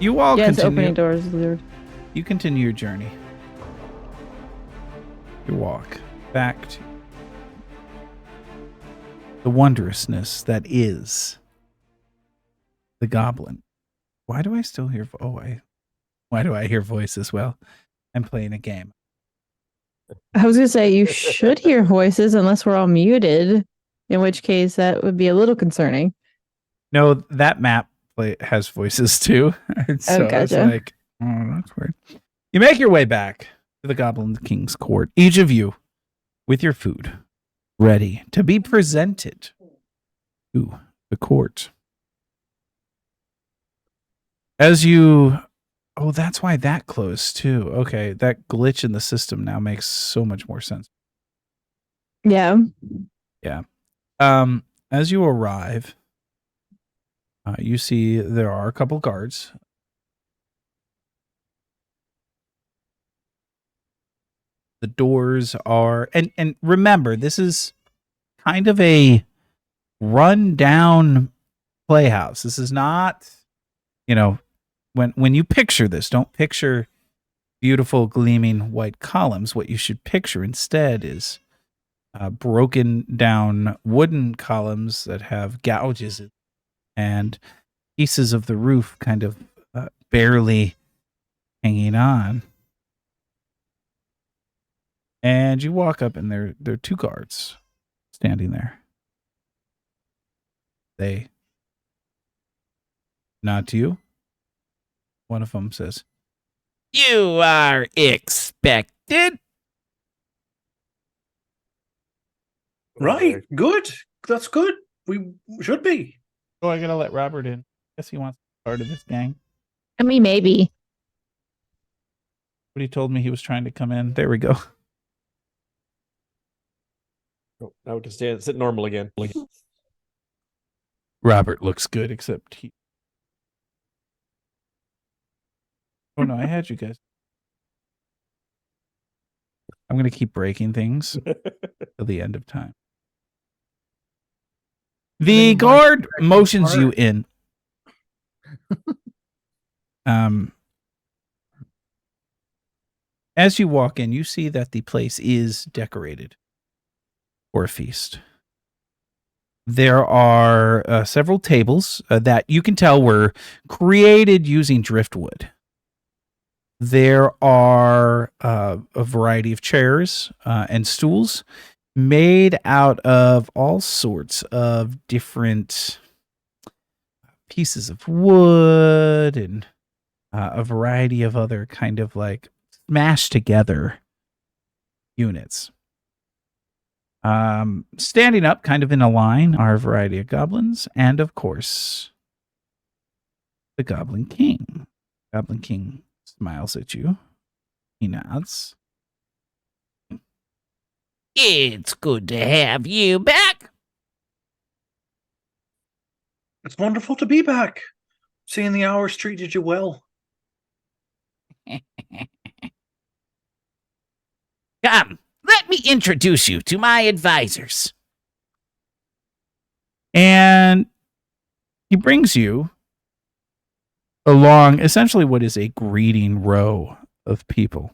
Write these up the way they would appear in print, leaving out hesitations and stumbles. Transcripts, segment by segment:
You all Yes, continue. opening doors, Lord. You continue your journey. You walk back to the wondrousness that is the goblin. Why do I still hear? Why do I hear voices? Well, I'm playing a game. I was gonna say you should hear voices unless we're all muted, in which case that would be a little concerning. No, that map has voices too. So gotcha. it's like, oh, that's weird. You make your way back to the Goblin King's court. Each of you with your food ready to be presented to the court. As you, oh, that's why that closed too. Okay, that glitch in the system now makes so much more sense. Yeah. Yeah. As you arrive, you see there are a couple guards. The doors are, and remember, this is kind of a run-down playhouse. This is not, when you picture this, don't picture beautiful gleaming white columns. What you should picture instead is broken down wooden columns that have gouges and pieces of the roof kind of barely hanging on. And you walk up and there are two guards standing there. They nod to you. One of them says, "You are expected." Right, good. That's good. We should be. Oh, I gotta let Robert in. Guess he wants to be part of this gang. I mean, maybe. But he told me he was trying to come in. There we go. Oh, now we can sit normal again. Robert looks good, except he. Oh no, I had you guys. I'm gonna keep breaking things till the end of time. The guard motions you in. As you walk in, you see that the place is decorated for a feast. There are several tables that you can tell were created using driftwood. There are a variety of chairs and stools made out of all sorts of different pieces of wood and a variety of other kind of like smashed together units. Standing up kind of in a line are a variety of goblins and, of course, the Goblin King. Goblin King smiles at you. He nods. It's good to have you back. It's wonderful to be back. Seeing the hours treated you well. Come, let me introduce you to my advisors. And he brings you along essentially what is a greeting row of people.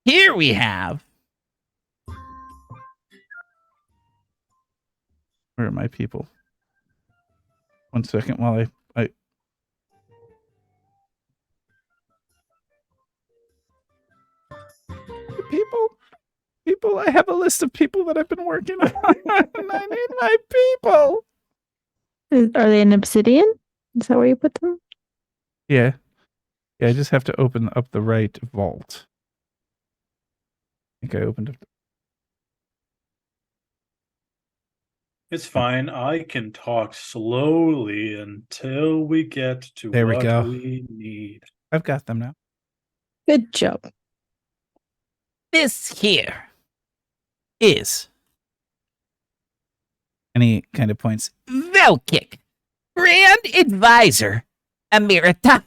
Here we have. Where are my people? One second while I people, I have a list of people that I've been working on. And I need my people. Are they in obsidian? Is that where you put them? Yeah. Yeah, I just have to open up the right vault. I think I opened up. It's fine. I can talk slowly until we get to There we what go. we need. I've got them now. Good job. This here is, and he kind of points, Velkick, Grand Advisor Emerita.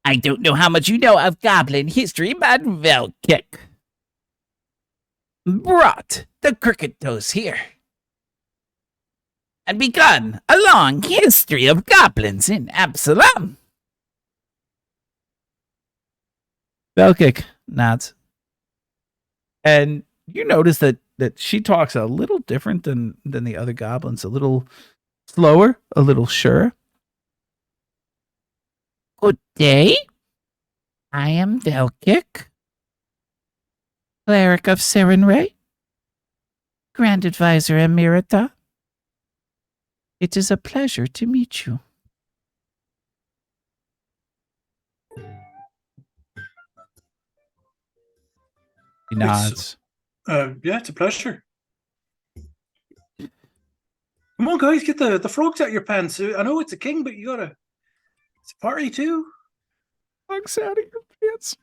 I don't know how much you know of Goblin history, but Velkick brought the Crooked Toes here. and begun a long history of goblins in Absalom. Belkick nods. And you notice that she talks a little different than the other goblins, a little slower, a little surer. Good day. I am Velkick, cleric of Serenray, Grand Advisor Emerita. It is a pleasure to meet you. He nods. Yeah, it's a pleasure. Come on, guys, get the frogs out of your pants. I know it's a king, but you gotta. It's a party too. Frogs out of your pants.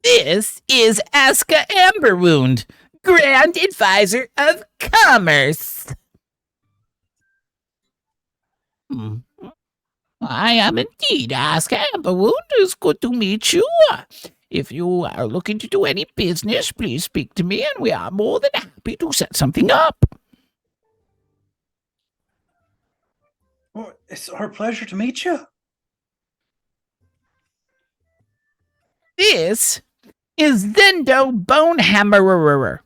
This is Aska Amberwound, Grand Advisor of Commerce. I am indeed Aska Amberwound. It's good to meet you. If you are looking to do any business, please speak to me, and we are more than happy to set something up. Well, it's our pleasure to meet you. This is Zendo Bonehammerer,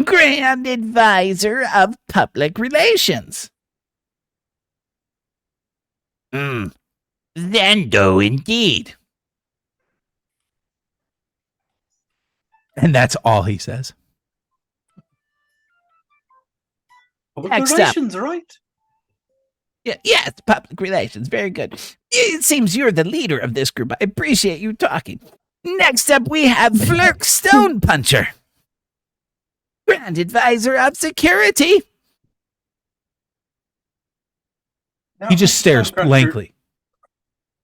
Grand Advisor of Public Relations. Zendo indeed. And that's all he says. Public Next up. relations, right? Yes, public relations. Very good. It seems you're the leader of this group. I appreciate you talking. Next up, we have Flirk Stone Puncher, Grand Advisor of Security. Now, He just Mr. stares Stonecruncher- blankly.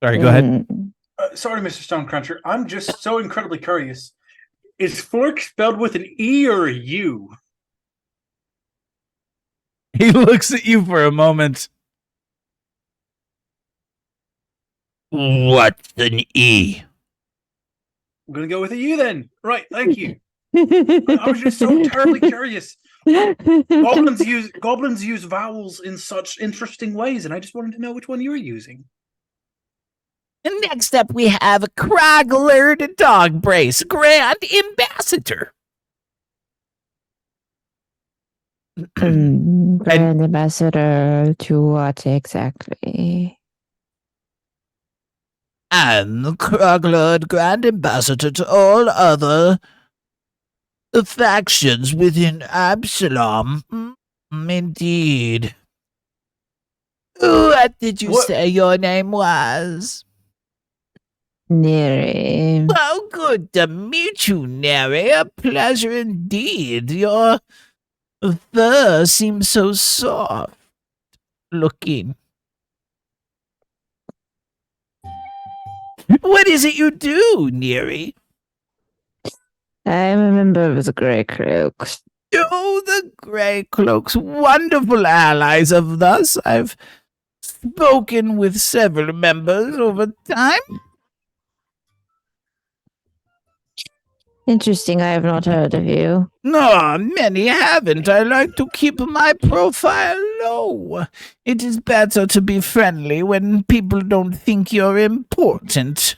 Sorry, go ahead. Sorry, Mr. Stonecruncher. I'm just so incredibly curious. Is fork spelled with an E or a U? He looks at you for a moment. What's an E? I'm gonna go with a U then. Right, thank you. I was just so terribly curious. Goblins use vowels in such interesting ways, and I just wanted to know which one you were using. And next up, we have Crogler the Dog Brace, Grand Ambassador. Grand Ambassador to what exactly? I'm Crogler, Grand Ambassador to all other factions within Absalom. Indeed. What did you What- say your name was? Neri. Well, good to meet you, Neri. A pleasure indeed. Your fur seems so soft looking. What is it you do, Neri? I'm a member of the Grey Cloaks. Oh, the Grey Cloaks, wonderful allies of us. I've spoken with several members over time. Interesting, I have not heard of you. No, many haven't. I like to keep my profile low. It is better to be friendly when people don't think you're important.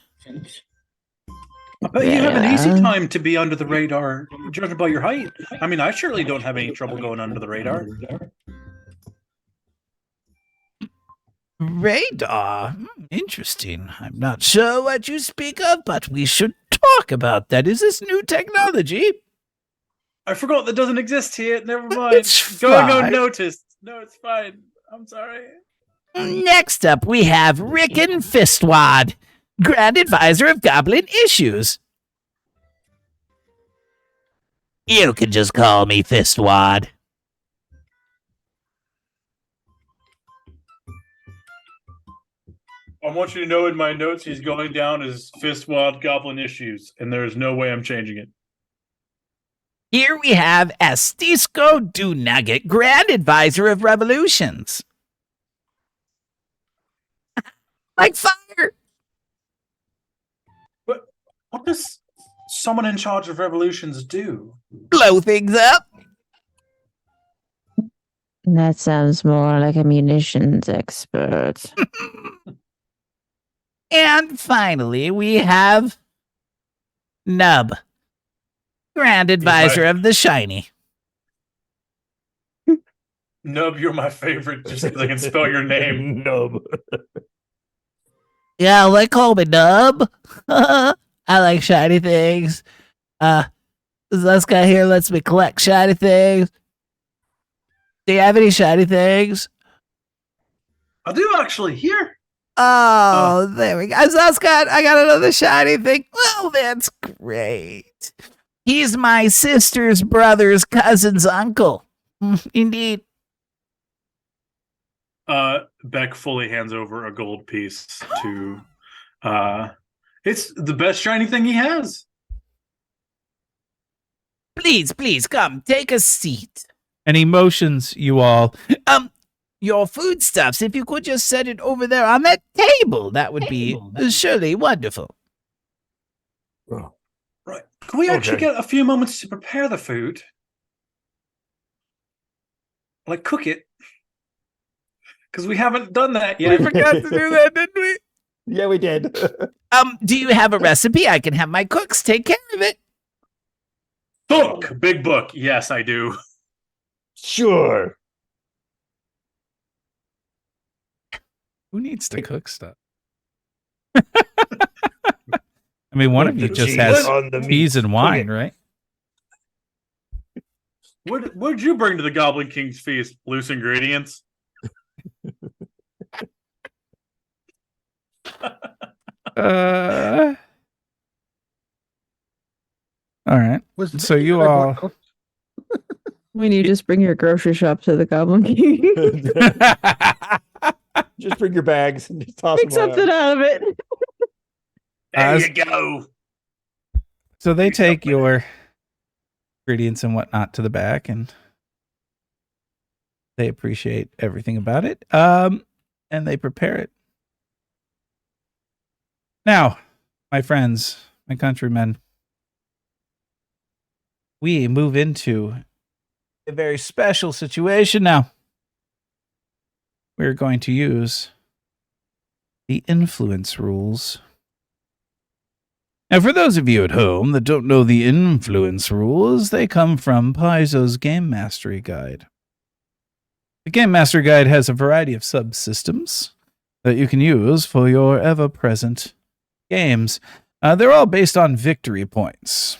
I bet you have an easy Yeah. time to be under the radar, judging by your height. I mean, I surely don't have any trouble going under the radar. Radar? Interesting. I'm not sure what you speak of, but we should talk about that. Is this new technology? I forgot that doesn't exist here. Never mind. It's Going fine. unnoticed. No, it's fine. I'm sorry. Next up, we have Rickon Fistwad, Grand Advisor of Goblin Issues. You can just call me Fistwad. I want you to know in my notes he's going down as Fistwad Goblin Issues, and there is no way I'm changing it. Here we have Astisco Dunugget, Grand Advisor of Revolutions. Like fire! What does someone in charge of revolutions do? Blow things up. That sounds more like a munitions expert. And finally, we have Nub, Grand Advisor of the Shiny. Nub, you're my favorite just because I can spell your name. Nub. Yeah, they call me Nub. I like shiny things. This guy here lets me collect shiny things. Do you have any shiny things? I do actually here. Oh, there we go. I got another shiny thing. Well, that's great. He's my sister's brother's cousin's uncle. Indeed. Beck fully hands over a gold piece to it's the best shiny thing he has. Please, come, take a seat. And he motions you all. Your foodstuffs, if you could just set it over there on that table, that would be surely wonderful. Oh, Right. Can we actually Okay. get a few moments to prepare the food? Like cook it? Because we haven't done that yet. We forgot to do that, didn't we? yeah, we did. Do you have a recipe? I can have my cooks take care of it. Book! Big book. Yes, I do. Sure. Who needs to cook stuff? I mean, one of you The just cheese has on the cheese meat. and wine, right? What'd you bring to the Goblin King's feast? Loose ingredients? All right. Was the So turkey you that I all- bought cooked? When you just bring your grocery shop to the Goblin King. Just bring your bags and just toss Make them something out of it. There you go. So they Do take something. your ingredients and whatnot to the back, and they appreciate everything about it. And they prepare it. Now, my friends, my countrymen, we move into a very special situation now. We're going to use the influence rules. Now, for those of you at home that don't know the influence rules, they come from Paizo's Game Mastery Guide. The Game Mastery Guide has a variety of subsystems that you can use for your ever-present games. They're all based on victory points.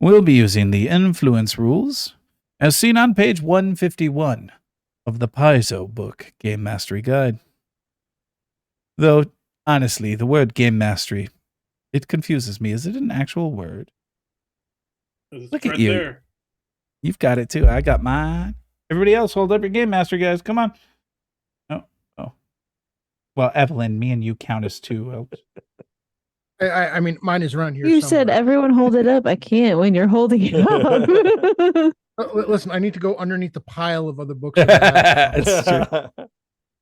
We'll be using the influence rules as seen on page 151 of the Paizo book Game Mastery Guide. Though, honestly, the word game mastery, it confuses me. Is it an actual word? It's Look at right you. there. You've got it too. I got mine. Everybody else, hold up your game master, guys. Come on. Oh. Well, Evelyn, me and you count as two. I mean, mine is around here. You said somewhere. everyone hold it up. I can't when you're holding it up. Listen, I need to go underneath the pile of other books. that I have. It's true.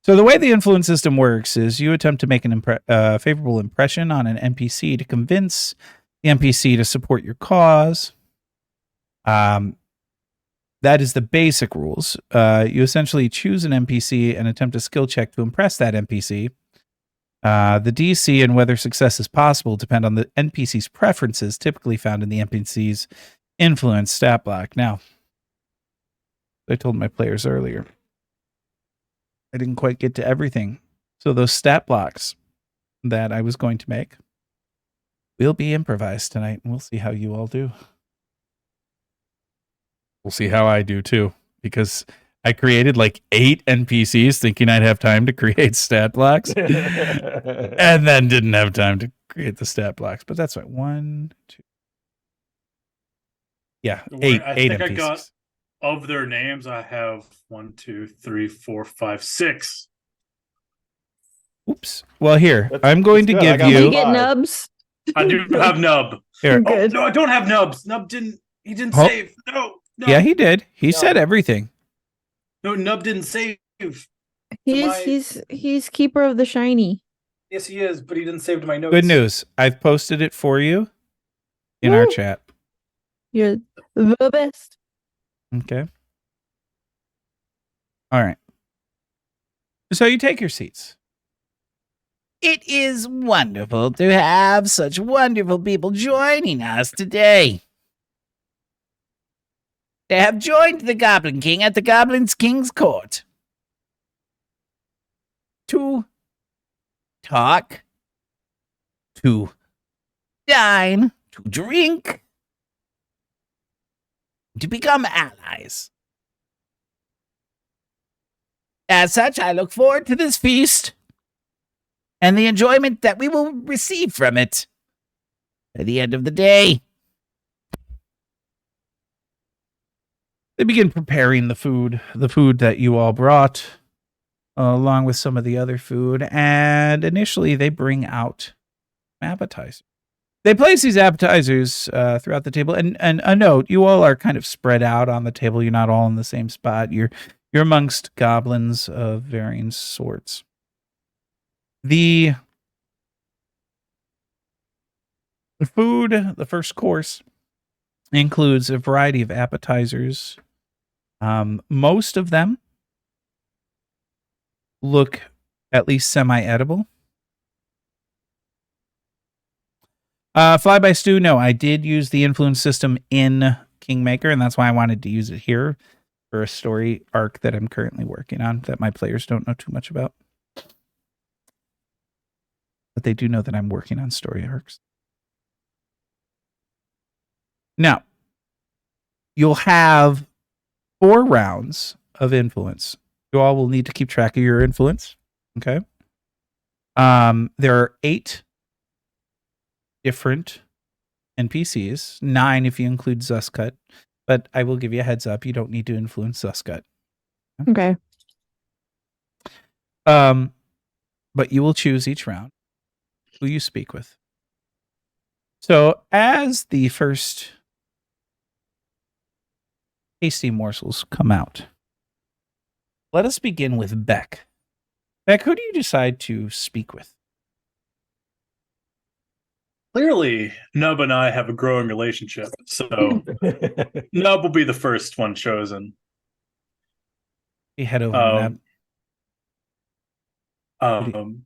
So the way the influence system works is you attempt to make an favorable impression on an NPC to convince the NPC to support your cause. That is the basic rules. You essentially choose an NPC and attempt a skill check to impress that NPC. The DC and whether success is possible depend on the NPC's preferences, typically found in the NPC's influence stat block. Now, I told my players earlier, I didn't quite get to everything. So those stat blocks that I was going to make will be improvised tonight, and we'll see how you all do. We'll see how I do too, because I created like 8 NPCs thinking I'd have time to create stat blocks, and then didn't have time to create the stat blocks. But that's right. 1, 2. Yeah, Don't 8 worry, I 8 think I NPCs. got- Of their names, I have 1, 2, 3, 4, 5, 6. Oops. Well, here, That's- I'm going to that's good. I give got Did you you. get Five. nubs? I do have Nub. Here. Oh, Good. no, I don't have Nubs. Nub didn't. He didn't Oh. save. No. Yeah, he did. He No. said everything. No, Nub didn't save. He's keeper of the shiny. Yes, he is, but he didn't save to my notes. Good news. I've posted it for you in our Woo. chat. You're the best. Okay. All right. So you take your seats. It is wonderful to have such wonderful people joining us today. They have joined the Goblin King at the Goblin King's court to talk, to dine, to drink, to become allies. As such, I look forward to this feast and the enjoyment that we will receive from it at the end of the day. They begin preparing the food that you all brought, along with some of the other food, and initially they bring out appetizers. They place these appetizers throughout the table, and a note: you all are kind of spread out on the table. You're not all in the same spot. You're amongst goblins of varying sorts. The food, the first course, includes a variety of appetizers. Most of them look at least semi-edible. Flyby Stew, no, I did use the influence system in Kingmaker, and that's why I wanted to use it here for a story arc that I'm currently working on that my players don't know too much about. But they do know that I'm working on story arcs. Now, you'll have 4 rounds of influence. You all will need to keep track of your influence. Okay. There are 8 different NPCs, 9 if you include Zuskut, but I will give you a heads up. You don't need to influence Zuskut. Okay. But you will choose each round who you speak with. So as the first tasty morsels come out, let us begin with Beck. Beck, who do you decide to speak with? Clearly, Nub and I have a growing relationship, so Nub will be the first one chosen. You head over to Nub.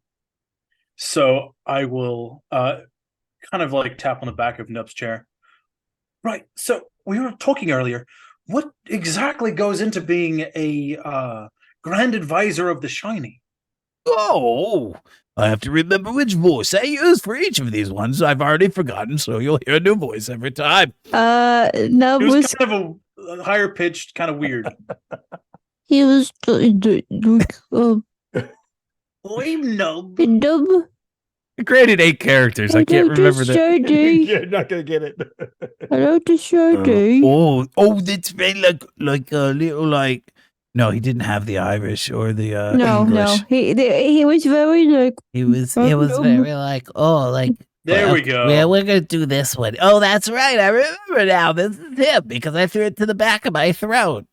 So I will kind of like tap on the back of Nub's chair. Right. So we were talking earlier. What exactly goes into being a grand advisor of the Shiny? Oh, I have to remember which voice I use for each of these ones. I've already forgotten, so you'll hear a new voice every time. No, It was kind of a higher pitched, kind of weird. he was I'm Nub. Nub. I created 8 characters. I can't remember that. You're not gonna get it. Hello to Shady. That's right. Like a little like. No, he didn't have the Irish or the No, English. he was very like. He was very like, oh, like. There we go. Yeah, we're gonna do this one. Oh, that's right. I remember now. This is him because I threw it to the back of my throat.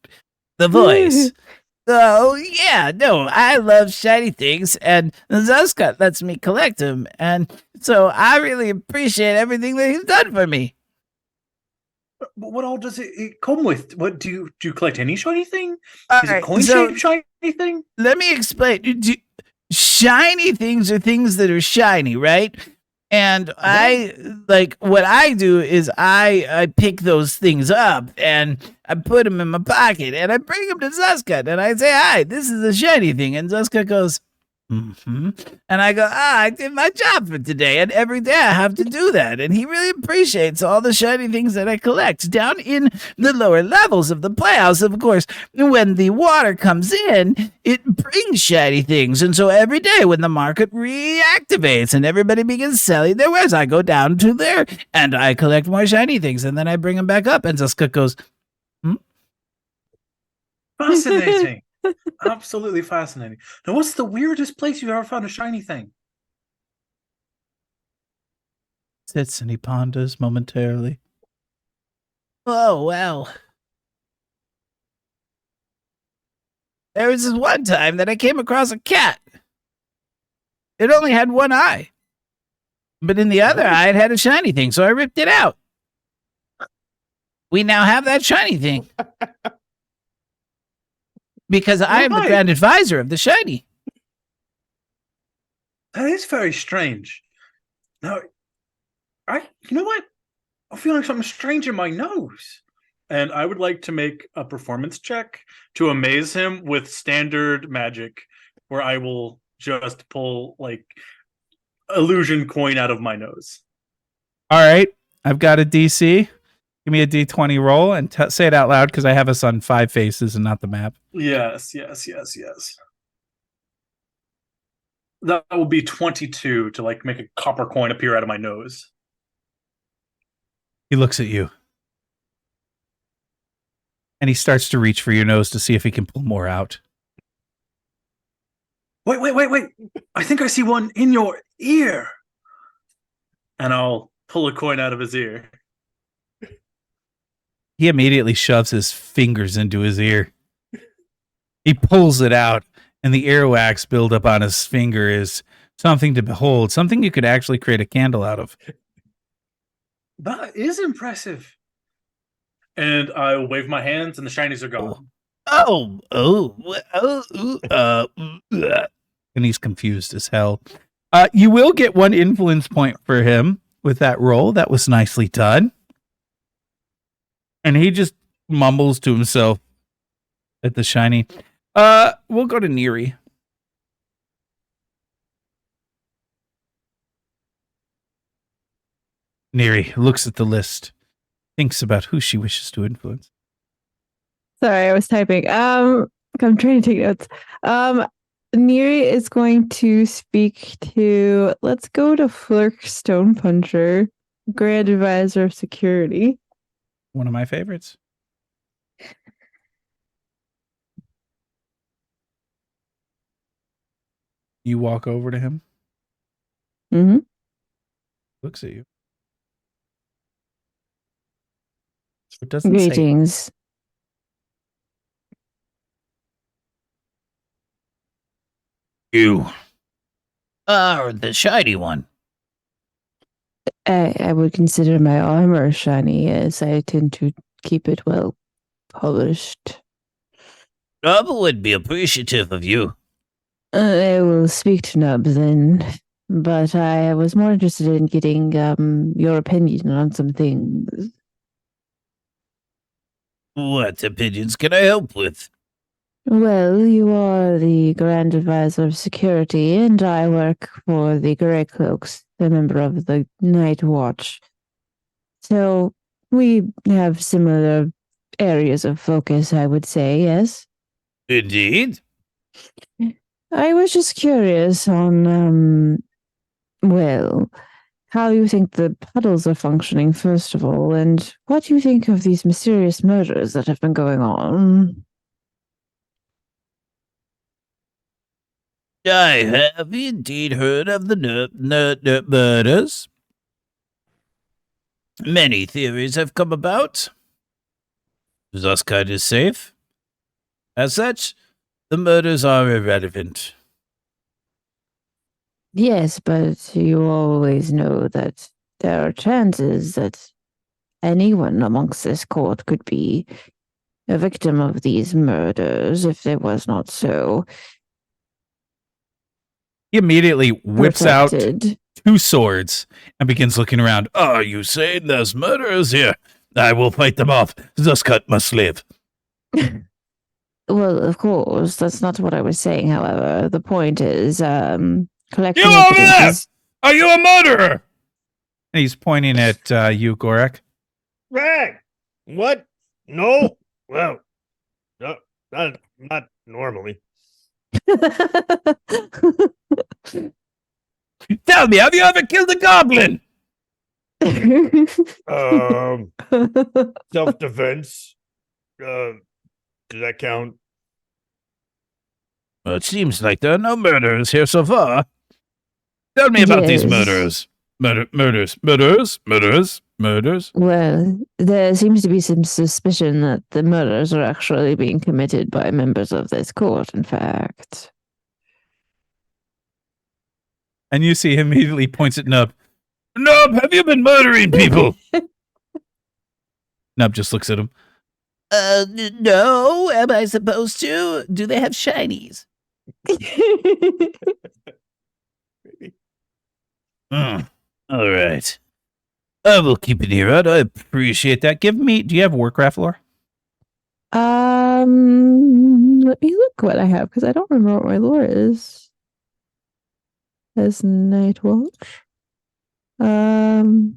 The voice. Oh, yeah, no, I love shiny things, and Zuskut lets me collect them, and so I really appreciate everything that he's done for me. What all does it come with? What do you collect any shiny thing? All Is right, it coin so shaped shiny thing? let me explain. Shiny things are things that are shiny, right? And I like what I do is I pick those things up and I put them in my pocket and I bring them to Zuskut and I say, "Hi, this is a shiny thing." And Zuskut goes, "Mm-hmm." And I go, I did my job for today. And every day I have to do that. And he really appreciates all the shiny things that I collect down in the lower levels of the playhouse. Of course, when the water comes in, it brings shiny things. And so every day when the market reactivates and everybody begins selling their wares, I go down to there and I collect more shiny things. And then I bring them back up. And Zuskut goes, Fascinating. Absolutely fascinating. Now, what's the weirdest place you've ever found a shiny thing? sits and he ponders momentarily. Oh, well. There was this one time that I came across a cat. It only had one eye. But in the other eye, it had a shiny thing, so I ripped it out. We now have that shiny thing. Because I am the Right. grand advisor of the shiny. That is very strange. Now, you know what? I'm feeling something strange in my nose. And I would like to make a performance check to amaze him with standard magic, where I will just pull like illusion coin out of my nose. All right. I've got a DC. Give me a D20 roll and say it out loud because I have us on 5 faces and not the map. Yes. That will be 22 to like make a copper coin appear out of my nose. He looks at you. And he starts to reach for your nose to see if he can pull more out. Wait. I think I see one in your ear. And I'll pull a coin out of his ear. He immediately shoves his fingers into his ear. He pulls it out, and the earwax buildup on his finger is something to behold, something you could actually create a candle out of. That is impressive. And I wave my hands, and the shinies are gone. And he's confused as hell. You will get 1 influence point for him with that roll. That was nicely done. And he just mumbles to himself at the shiny. We'll go to Neri. Neri looks at the list, thinks about who she wishes to influence. Sorry, I was typing. I'm trying to take notes. Neri is going to speak to, let's go to Flirk Stone Puncher, Grand Advisor of Security. One of my favorites. You walk over to him, Mm-hmm. looks at you. It doesn't say. Greetings. You are the shiny one. I would consider my armor shiny, as I tend to keep it well polished. Nub would be appreciative of you. I will speak to Nub then, but I was more interested in getting your opinion on some things. What opinions can I help with? Well, you are the Grand Advisor of Security, and I work for the Grey Cloaks, a member of the Night Watch. So we have similar areas of focus, I would say, yes? Indeed. I was just curious on, well, how you think the puddles are functioning, first of all, and what you think of these mysterious murders that have been going on. I have indeed heard of the murders. Many theories have come about. Zuskite is safe. As such, the murders are irrelevant. Yes, but you always know that there are chances that anyone amongst this court could be a victim of these murders if it was not so. He immediately whips out protected. 2 swords and begins looking around. Are you saying there's murderers here? I will fight them off. Zuskite must live. Well, of course, that's not what I was saying, however. The point is, collecting You over there! evidence. Are you a murderer? And he's pointing at you, Gorek. Rag! What? No? Well, no, not normally. Tell me, have you ever killed a goblin? Self-defense. Does that count? Well, it seems like there are no murderers here so far. Tell me about these Yes. murderers. Murders. Well, there seems to be some suspicion that the murders are actually being committed by members of this court, in fact. And you see him immediately points at Nub. Nub, have you been murdering people? Nub just looks at him. No. Am I supposed to? Do they have shinies? All right. I will keep an ear out. I appreciate that. Do you have Warcraft lore? Let me look what I have because I don't remember what my lore is. As Night Watch. No,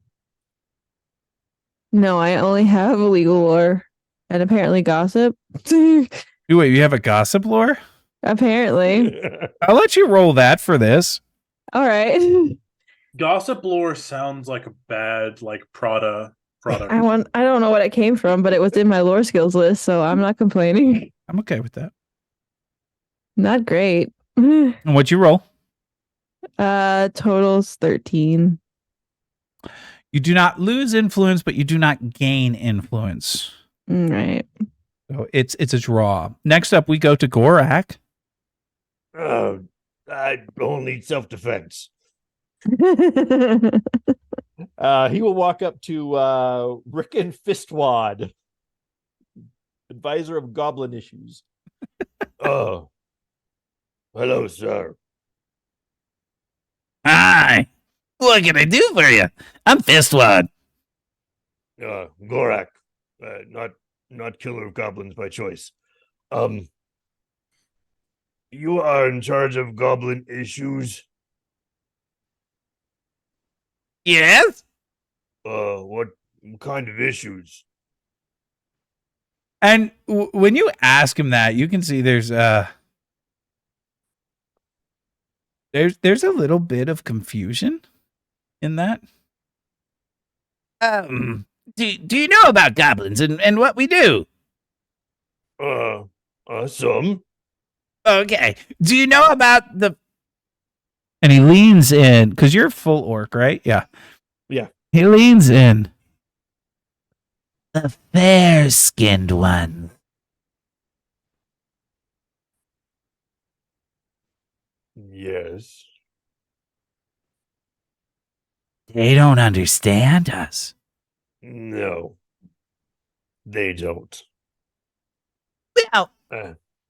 I only have legal lore and apparently gossip. Wait, you have a gossip lore? Apparently. I'll let you roll that for this. All right. Gossip lore sounds like a bad like Prada product. I don't know what it came from, but it was in my lore skills list, so I'm not complaining. I'm okay with that. Not great. And what'd you roll? Totals 13. You do not lose influence, but you do not gain influence. Right. So it's a draw. Next up, we go to Gorak. I don't need self-defense. He will walk up to Rickon Fistwad, advisor of Goblin Issues. Oh, hello, sir. Hi. What can I do for you? I'm Fistwad. Gorak, not killer of goblins by choice. You are in charge of Goblin Issues. Yes? What kind of issues? And when you ask him that, you can see there's a little bit of confusion in that. Do you know about goblins and what we do? Some. Okay. Do you know about the... And he leans in, because you're full orc, right? Yeah. Yeah. He leans in. The fair-skinned one. Yes. They don't understand us. No. They don't. Well,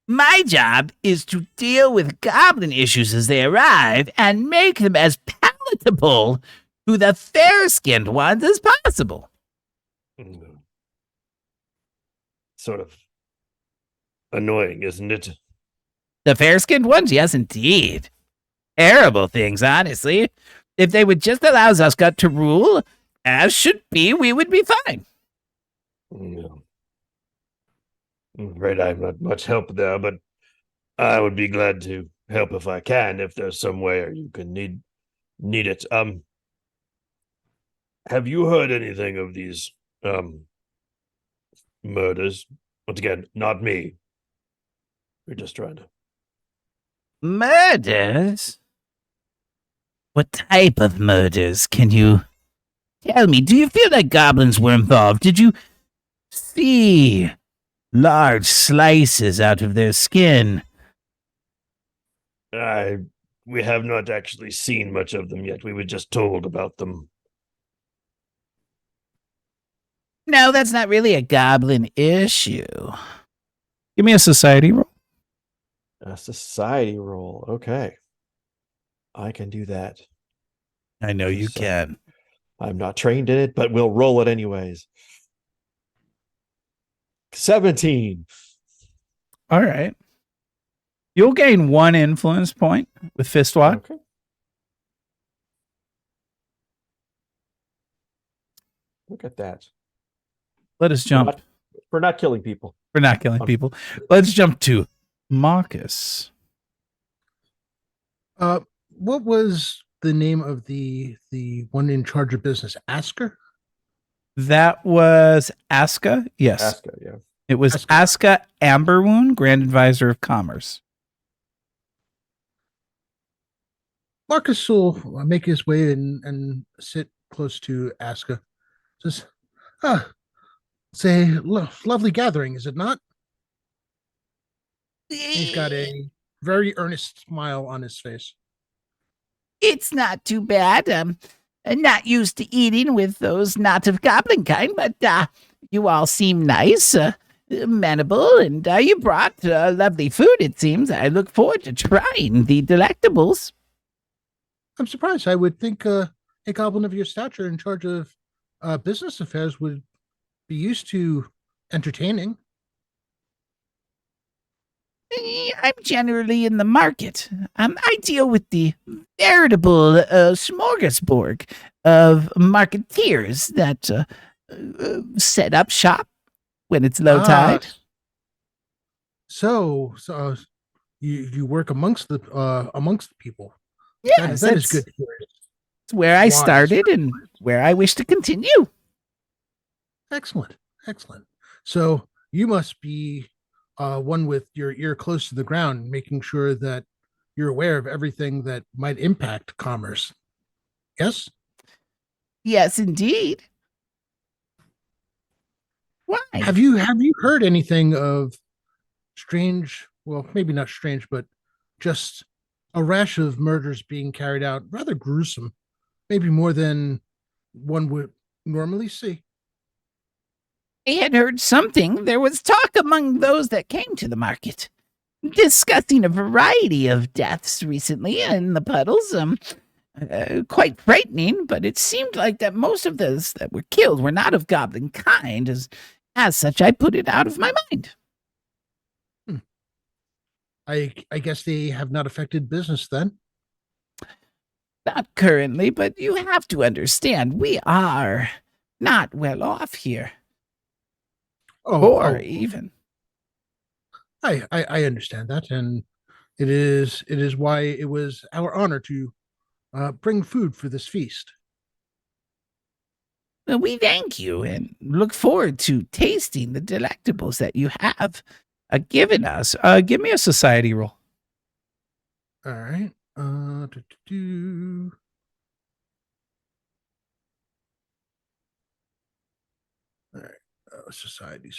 my job is to deal with goblin issues as they arrive and make them as palatable to the fair-skinned ones as possible. Sort of annoying, isn't it? The fair-skinned ones? Yes, indeed. Terrible things, honestly. If they would just allow Zuscut to rule, as should be, we would be fine. No. I'm afraid I'm not much help there, but I would be glad to help if I can, if there's some way you can need it. Have you heard anything of these murders? Once again, not me. We're just trying to... Murders? What type of murders? Can you tell me? Do you feel like goblins were involved? Did you see large slices out of their skin? We have not actually seen much of them yet. We were just told about them. No, that's not really a goblin issue. Give me a society roll. A society roll. Okay. I can do that. I know you So, can. I'm not trained in it, but we'll roll it anyways. 17. All right. You'll gain 1 influence point with Fistwad. Okay. Look at that. Let us jump. For not killing people. For not killing people. Let's jump to Marcus. What was the name of the one in charge of business? Asker? That was Aska. Yes. Aska, yeah. It was Aska Amberwoon, Grand Advisor of Commerce. Marcus will make his way and sit close to Aska. Says, it's a lovely gathering, is it not? He's got a very earnest smile on his face. It's not too bad. I'm not used to eating with those not of goblin kind, but you all seem nice. Manable, and you brought lovely food, it seems. I look forward to trying the delectables. I'm surprised. I would think a goblin of your stature in charge of business affairs would be used to entertaining. I'm generally in the market. I deal with the veritable smorgasbord of marketeers that set up shop when it's low tide. So you work amongst the people. Yes, that is that's good. For you. where I Wise. started and where I wish to continue. Excellent. So you must be one with your ear close to the ground, making sure that you're aware of everything that might impact commerce. Yes? Yes, indeed. Why? Have you heard anything of strange, well, maybe not strange, but just a rash of murders being carried out, rather gruesome, maybe more than one would normally see? I had heard something. There was talk among those that came to the market, discussing a variety of deaths recently in the puddles. Quite frightening, but it seemed like that most of those that were killed were not of goblin kind. As such, I put it out of my mind. I guess they have not affected business then. Not currently, but you have to understand, we are not well off here. Or even. I understand that, and it is why it was our honor to bring food for this feast. Well, we thank you and look forward to tasting the delectables that you have given us. Give me a society roll. All right. All right. Society.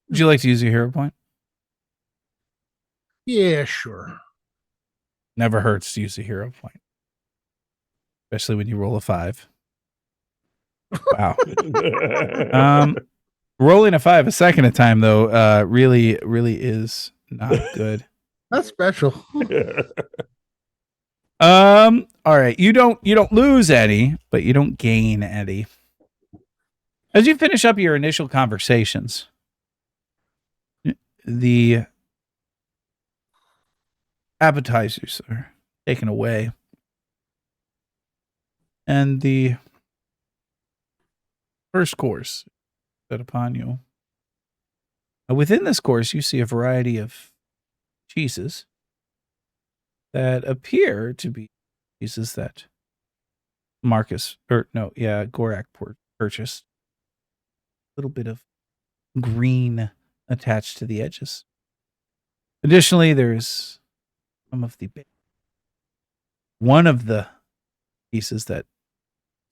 Would you like to use your hero point? Yeah, sure. Never hurts to use a hero point, especially when you roll a 5. Wow. Rolling a 5 a second time though, really is not good. That's special. All right. You don't lose any, but you don't gain any. As you finish up your initial conversations, the appetizers are taken away, and the first course set upon you. Within this course, you see a variety of cheeses that appear to be cheeses that Gorak purchased. A little bit of green attached to the edges. Additionally, there's one of the pieces that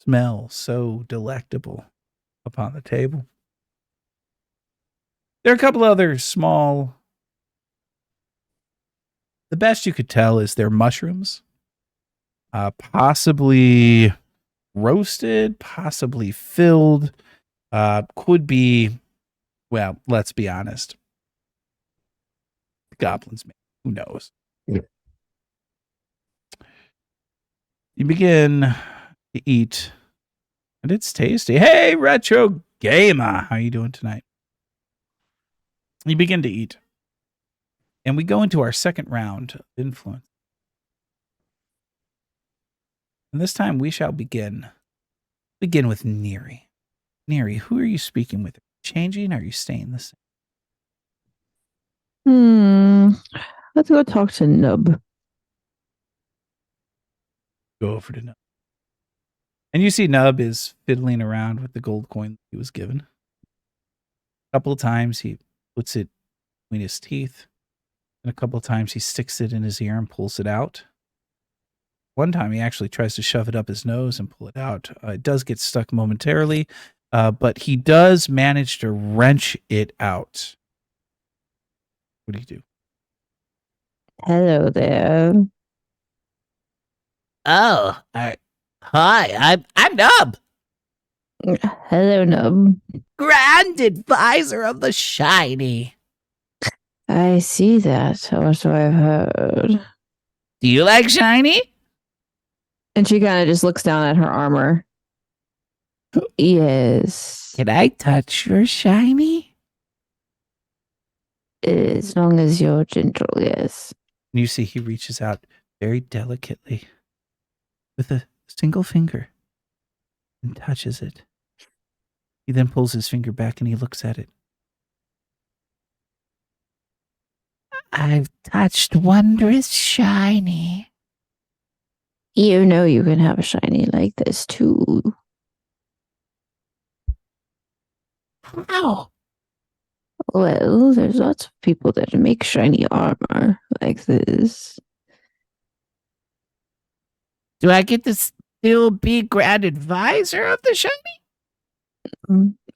smell so delectable upon the table. There are a couple other small. The best you could tell is they're mushrooms, possibly roasted, possibly filled. Could be. Well, let's be honest. The goblins, who knows? Yeah. You begin to eat, and it's tasty. Hey, Retro Gamer, how you doing tonight? You begin to eat, and we go into our second round of influence. And this time we shall begin with Neri. Neri, who are you speaking with? Are you changing? Or are you staying the same? Let's go talk to Nub. Go over to Nub. And you see Nub is fiddling around with the gold coin he was given. A couple of times he puts it between his teeth. And a couple of times he sticks it in his ear and pulls it out. One time he actually tries to shove it up his nose and pull it out. It does get stuck momentarily, but he does manage to wrench it out. What do you do? Hello there. Oh, hi. I'm Nub, Hello, Nub. Grand Advisor of the Shiny. I see that, or so I've heard. Do you like shiny? And she kind of just looks down at her armor. Yes. Can I touch your shiny? As long as you're gentle, yes. And you see he reaches out very delicately with a single finger and touches it. He then pulls his finger back and he looks at it. I've touched wondrous shiny. You know you can have a shiny like this too. How? Well, there's lots of people that make shiny armor like this. Do I get to still be Grand Advisor of the shiny?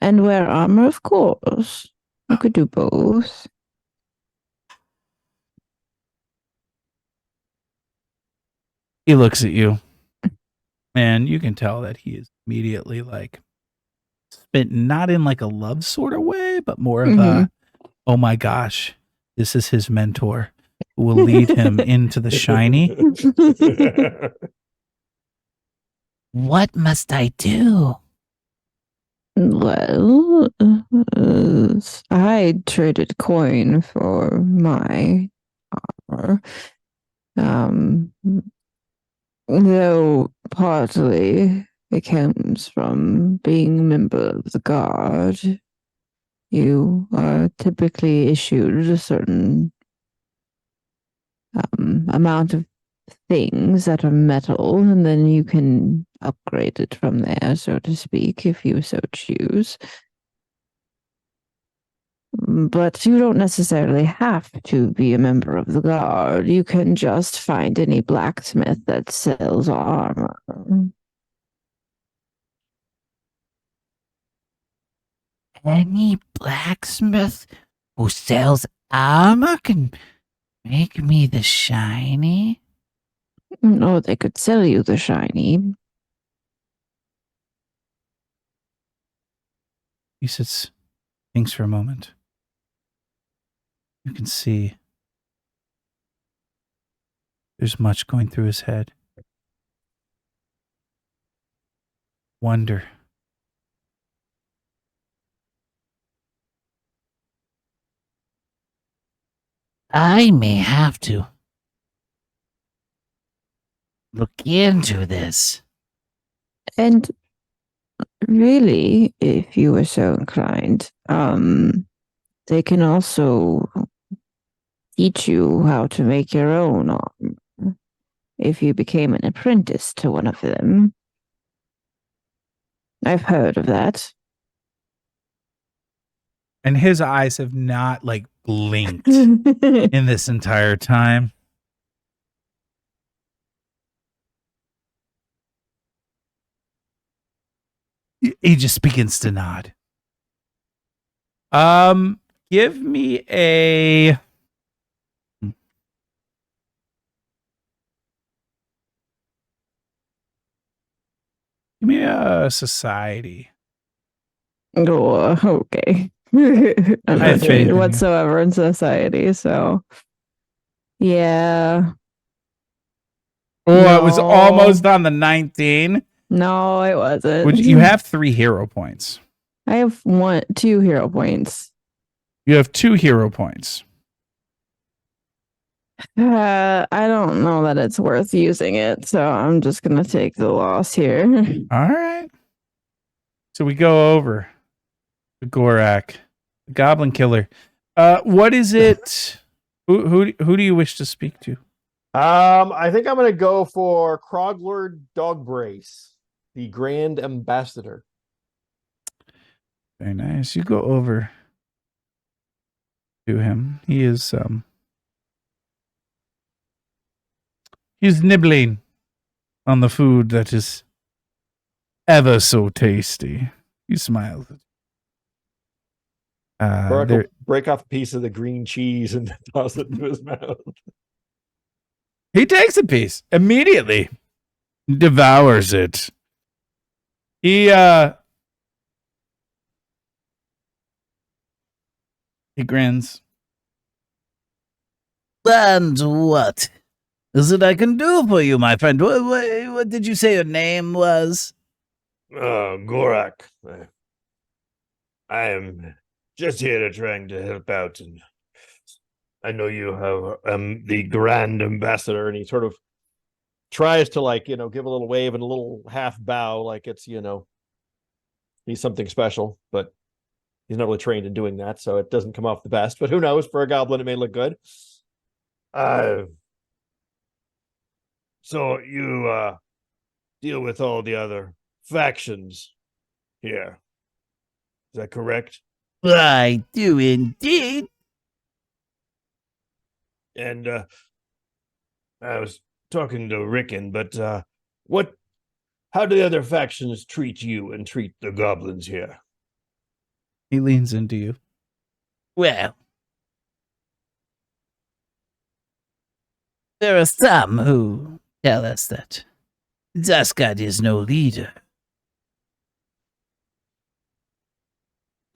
And wear armor, of course. You could do both. He looks at you. And you can tell that he is immediately like smitten, not in like a love sort of way, but more of a, oh my gosh, this is his mentor who will lead him into the shiny. What must I do? Well, I traded coin for my armor. Though partly it comes from being a member of the guard. You are typically issued a certain amount of things that are metal, and then you can upgrade it from there, so to speak, if you so choose. But you don't necessarily have to be a member of the guard. You can just find any blacksmith that sells armor. Any blacksmith who sells armor can make me the shiny? No, they could sell you the shiny. He sits, thinks for a moment. You can see there's much going through his head. Wonder. I may have to look into this. And really, if you were so inclined, they can also teach you how to make your own armor if you became an apprentice to one of them. I've heard of that. And his eyes have not like blinked in this entire time. He just begins to nod. Give me a society. Oh, okay. I have faith in you. whatsoever in society, so yeah. Oh, it was No. almost on the 19. No, it wasn't. Which you have 3 hero points. I have 2 hero points. You have 2 hero points. I don't know that it's worth using it, so I'm just gonna take the loss here. All right. So we go over the Gorak, the Goblin Killer. What is it? Who do you wish to speak to? I think I'm going to go for Kroglord Dogbrace, the Grand Ambassador. Very nice. You go over to him. He is he's nibbling on the food that is ever so tasty. He smiles. Barack will break off a piece of the green cheese and toss it into his mouth. He takes a piece immediately, devours it. He grins. And what is it I can do for you, my friend? What did you say your name was? Gorak. I am just here to trying to help out, and I know you have the Grand Ambassador, and he sort of tries to give a little wave and a little half bow, like it's he's something special, but he's not really trained in doing that, so it doesn't come off the best. But who knows? For a goblin, it may look good. So you deal with all the other factions here. Is that correct? I do indeed. And I was talking to Rickon, but how do the other factions treat you and treat the goblins here? He leans into you. Well, there are some who tell us that Zaskat is no leader.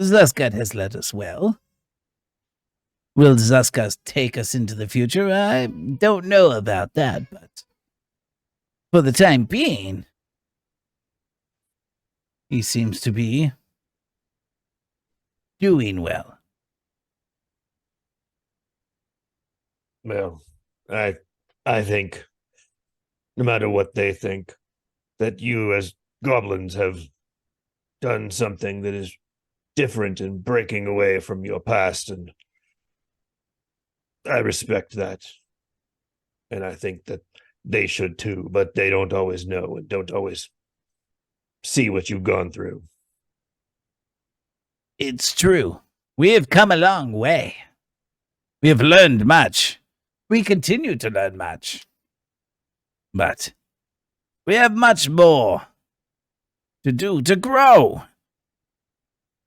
Zaskat has led us well. Will Zaskat take us into the future? I don't know about that, but for the time being, he seems to be doing well. Well, I think, no matter what they think, that you as goblins have done something that is different and breaking away from your past, and I respect that. And I think that they should too, but they don't always know and don't always see what you've gone through. It's true. We have come a long way. We have learned much. We continue to learn much. But we have much more to do to grow,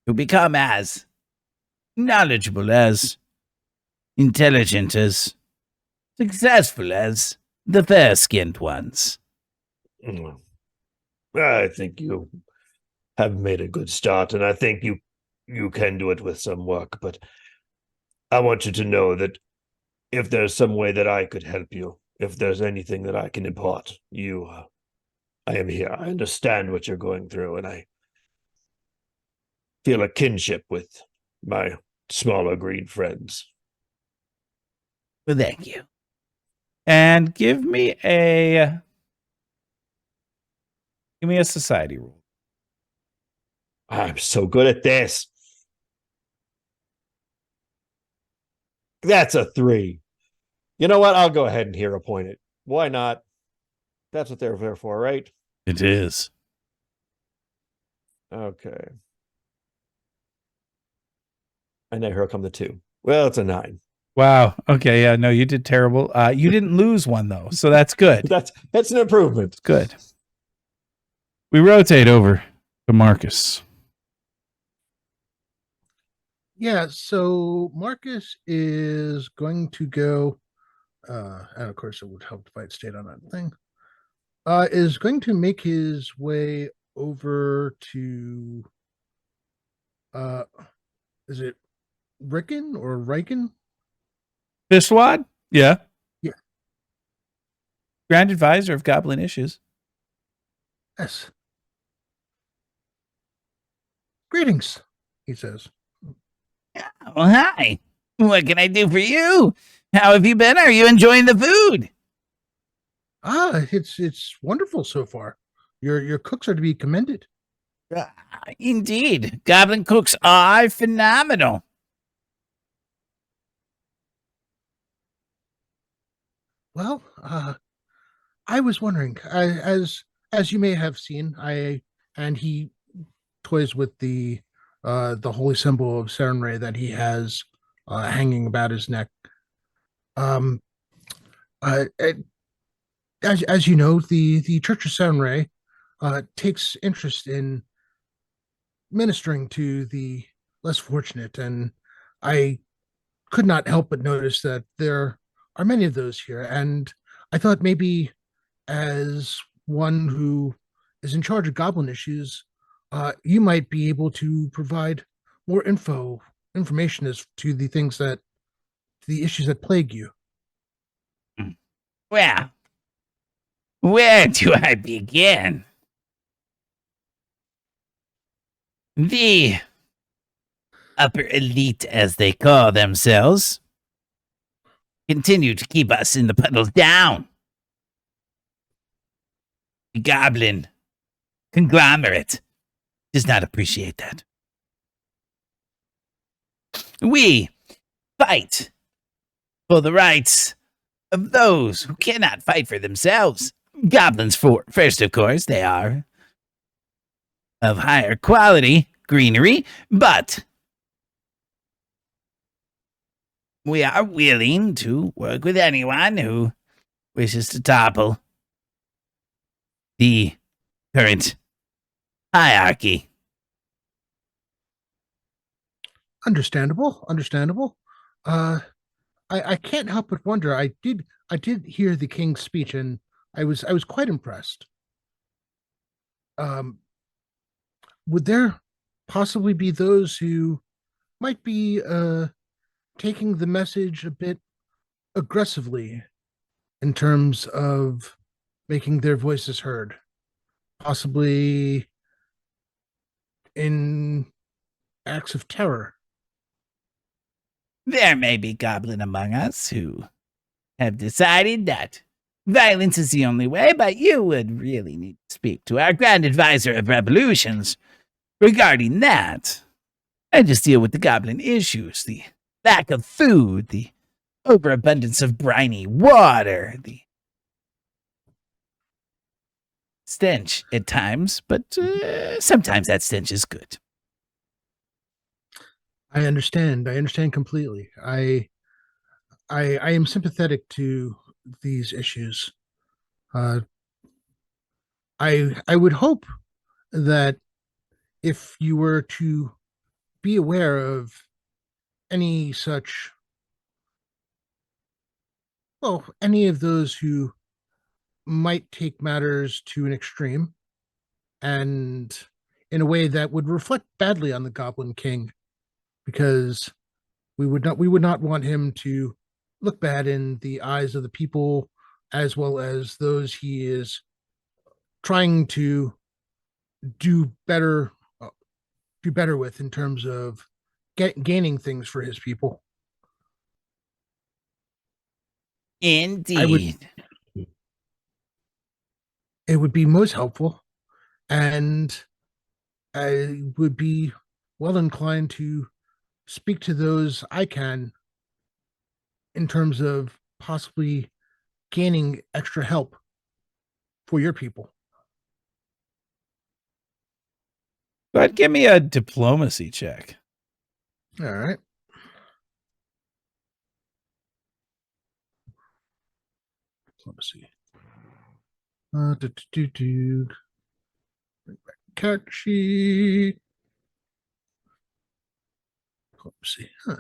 to become as knowledgeable, as intelligent, as successful as the fair-skinned ones. I think you have made a good start, and I think you can do it with some work, but I want you to know that if there's some way that I could help you, if there's anything that I can impart, I am here. I understand what you're going through, and I feel a kinship with my smaller green friends. Well, thank you. And give me a society roll. I'm so good at this. That's a 3. You know what? I'll go ahead and hero point it. Why not? That's what they're there for, right? It is. Okay. And then here come the 2. Well, it's a 9. Wow. Okay. Yeah. No, you did terrible. You didn't lose one though, so that's good. That's an improvement. Good. We rotate over to Marcus. Yeah, so Marcus is going to go, and of course it would help if I had stayed on that thing, is going to make his way over to, is it Rickon or Riken? Fistwad? Yeah. Yeah. Grand Advisor of Goblin Issues. Yes. Greetings, he says. Oh, hi. What can I do for you? How have you been? Are you enjoying the food? It's wonderful so far. Your cooks are to be commended. Indeed. Goblin cooks are phenomenal. Well, I was wondering, as you may have seen, and he toys with the holy symbol of Serenray that he has hanging about his neck. As you know, the Church of Serenray takes interest in ministering to the less fortunate, and I could not help but notice that there are many of those here, and I thought maybe as one who is in charge of goblin issues, you might be able to provide more information as to the issues that plague you. Well, where do I begin? The upper elite, as they call themselves, continue to keep us in the puddle down. The goblin conglomerate does not appreciate that. We fight for the rights of those who cannot fight for themselves. Goblins, first, of course, they are of higher quality greenery, but we are willing to work with anyone who wishes to topple the current hierarchy. Understandable. I can't help but wonder. I did hear the king's speech, and I was quite impressed. Would there possibly be those who might be taking the message a bit aggressively in terms of making their voices heard, possibly in acts of terror? There may be goblin among us who have decided that violence is the only way, but you would really need to speak to our Grand Advisor of Revolutions regarding that. I just deal with the goblin issues, the lack of food, the overabundance of briny water, the stench at times, but sometimes that stench is good. I understand completely. I am sympathetic to these issues. I would hope that if you were to be aware of any such, well, any of those who might take matters to an extreme and in a way that would reflect badly on the Goblin King, because we would not want him to look bad in the eyes of the people as well as those he is trying to do better with in terms of gaining things for his people. Indeed. It would be most helpful, and I would be well inclined to speak to those I can in terms of possibly gaining extra help for your people. Go ahead, give me a diplomacy check. All right. Diplomacy. Bring back cat sheet. Diplomacy. Huh.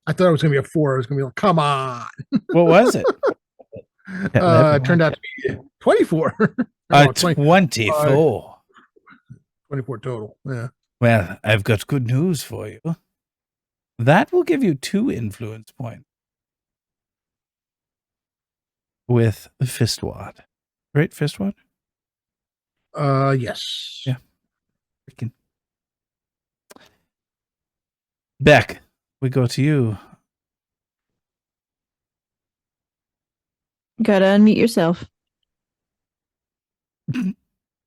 I thought it was going to be a 4. I was going to be like, come on. What was it? It turned out to be 24. No, 24. 24 total. Yeah. Well, I've got good news for you. That will give you 2 influence points with Fistwad. Right, Fistwad? Yes. Yeah. Freaking. Beck, we go to you. Gotta unmute yourself.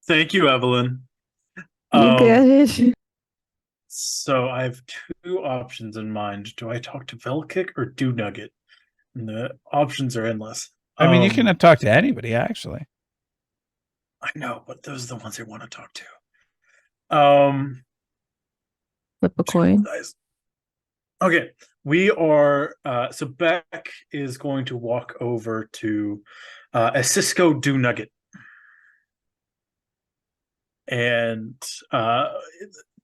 Thank you, Evelyn. You got it. So I have 2 options in mind. Do I talk to Velkick or Do Nugget? And the options are endless. I mean, you can talk to anybody, actually. I know, but those are the ones I want to talk to. Flip a coin. Okay, we are. So Beck is going to walk over to a Cisco Do Nugget, and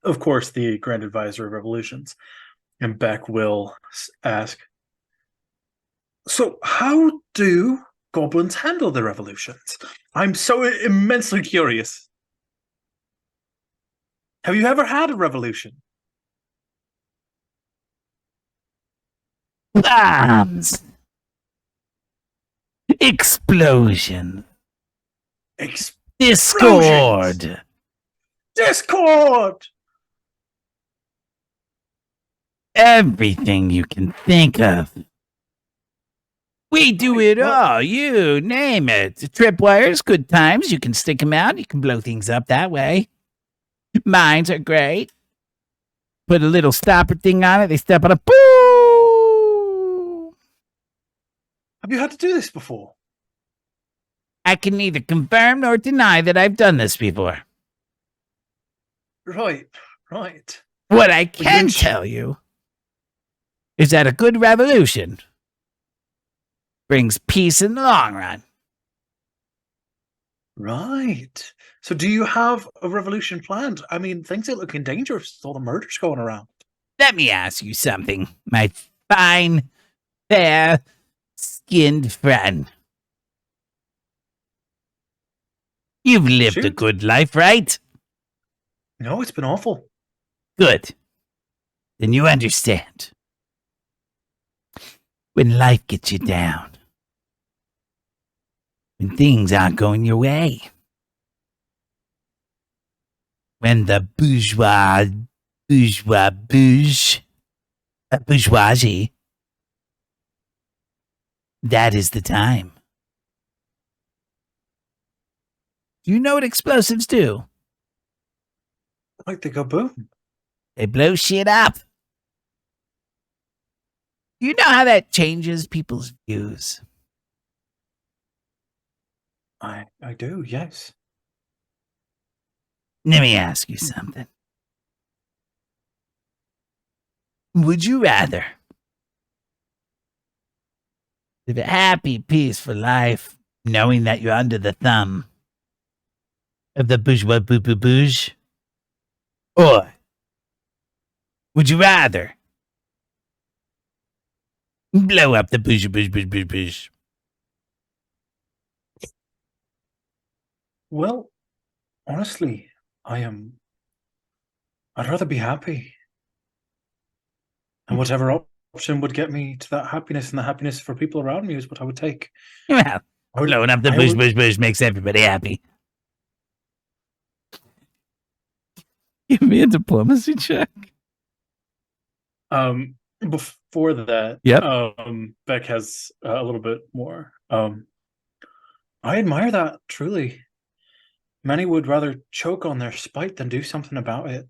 of course the Grand Advisor of Revolutions. And Beck will ask, so how do goblins handle the revolutions? I'm so immensely curious. Have you ever had a revolution? Bombs. Explosion. Discord. Discord! Everything you can think of. We do it Well- all. You name it. Tripwires, good times. You can stick them out. You can blow things up that way. Mines are great. Put a little stopper thing on it. They step on a boo. Have you had to do this before? I can neither confirm nor deny that I've done this before. Right. What I can didn't- tell you is that a good revolution brings peace in the long run. Right. So do you have a revolution planned? I mean, things are looking dangerous with all the murders going around. Let me ask you something, my fine, fair-skinned friend. You've lived a Shoot. good life, right? No, it's been awful. Good. Then you understand. When life gets you down, when things aren't going your way, when the bourgeoisie, that is the time. Do you know what explosives do? Like they go boom. They blow shit up. You know how that changes people's views. I do, yes. Let me ask you something. Would you rather live a happy, peaceful life knowing that you're under the thumb of the bourgeois bouge? Or would you rather blow up the bouge? Well, honestly, I'd rather be happy. And whatever option would get me to that happiness, and the happiness for people around me is what I would take. Well, I would- blowing up the I would- bush makes everybody happy. Give me a diplomacy check. Before that, Yep. Beck has a little bit more. I admire that, truly. Many would rather choke on their spite than do something about it.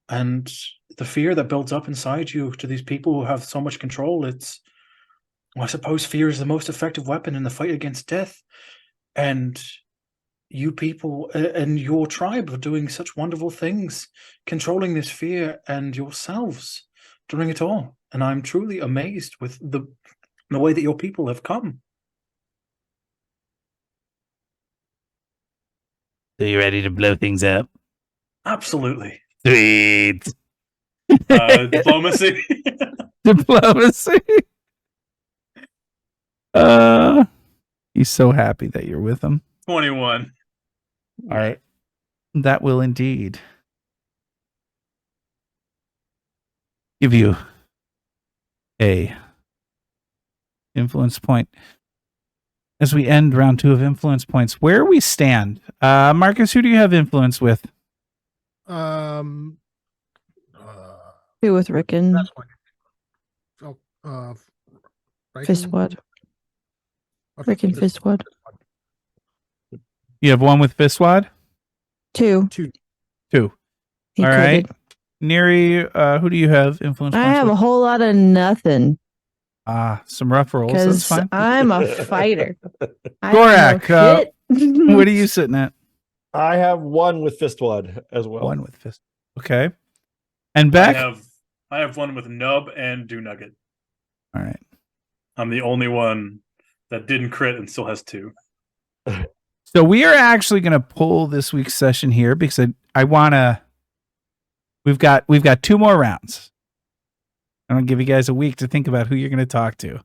And the fear that builds up inside you to these people who have so much control, I suppose fear is the most effective weapon in the fight against death. And you people and your tribe are doing such wonderful things, controlling this fear and yourselves during it all. And I'm truly amazed with the way that your people have come. So you ready to blow things up? Absolutely. Sweet. Diplomacy. Diplomacy. He's so happy that you're with him. 21. All right. That will indeed give you a influence point. As we end round 2 of influence points, where we stand. Marcus, who do you have influence with? Who with Rickon? That's one. Right. Fistwad. Rickon Fistwad. You have one with Fistwad? 2. 2. He All right. critted. Neri, who do you have influence I points have a with? whole lot of nothing Some rough rolls. That's because fine. I'm a fighter. I Gorak, know shit. What are you sitting at? I have one with Fistwad as well. One with Fist. Okay. And Beck? I have one with Nub and Do Nugget. All right. I'm the only one that didn't crit and still has 2. So we are actually going to pull this week's session here because I want to. We've got 2 more rounds. I'll give you guys a week to think about who you're going to talk to.